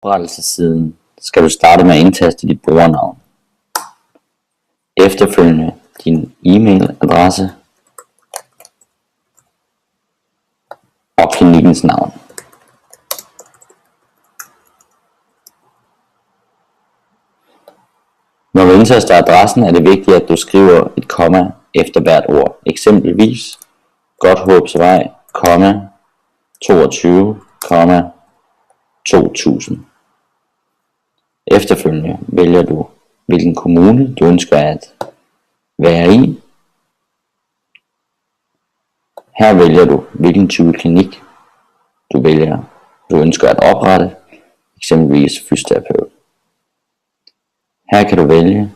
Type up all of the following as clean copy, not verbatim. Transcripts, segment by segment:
Oprettelsessiden skal du starte med at indtaste dit brugernavn, efterfølgende din e-mailadresse og klinikkens navn. Når du indtaster adressen, er det vigtigt, at du skriver et komma efter hvert ord. Eksempelvis Godthåbsvej, 22, 2000. Efterfølgende vælger du, hvilken kommune du ønsker at være i. Her vælger du, hvilken type klinik du ønsker at oprette, eksempelvis fysioterapeut. Her kan du vælge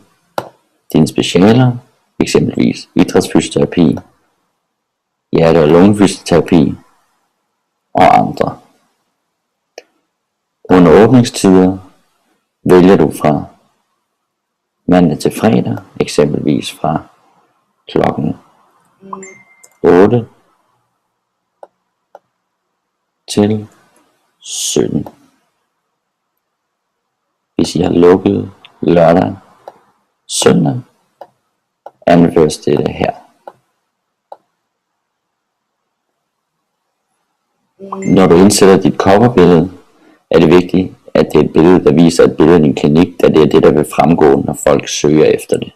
dine specialer, eksempelvis idrætsfysioterapi, hjerte- og lungefysioterapi og andre. Under åbningstider vælger du fra mandag til fredag, eksempelvis fra klokken 8 til 17. Hvis I har lukket lørdag, søndag, anføres dette her. Når du indsætter dit coverbillede, er det vigtigt, at det er et billede, der viser et billede af din klinik, da det er det, der vil fremgå, når folk søger efter det.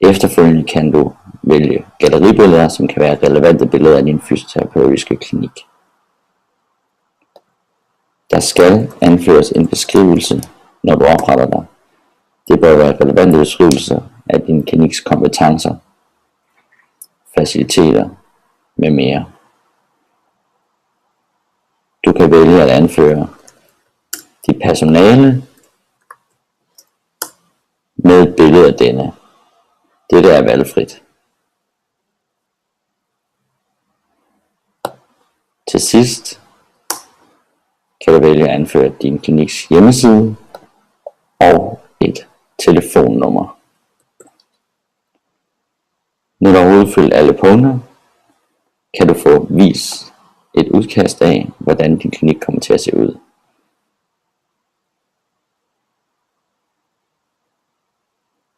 Efterfølgende kan du vælge galleribilleder, som kan være relevante billeder af din fysioterapeutiske klinik. Der skal anføres en beskrivelse, når du opretter dig. Det bør være relevante beskrivelser af din kliniks kompetencer, faciliteter med mere. Du kan vælge at anføre dit personale med et billede af denne. Dette er valgfrit. Til sidst kan du vælge at anføre din kliniks hjemmeside og et telefonnummer. Når du har udfyldt alle punkter, kan du få vist et udkast af, hvordan din klinik kommer til at se ud.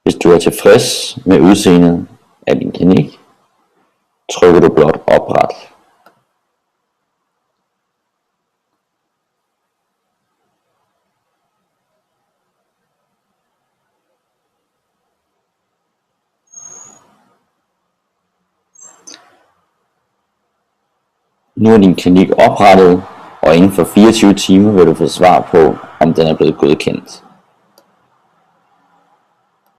Hvis du er tilfreds med udseendet af din klinik, trykker du blot opret. Nu er din klinik oprettet, og inden for 24 timer vil du få svar på, om den er blevet godkendt.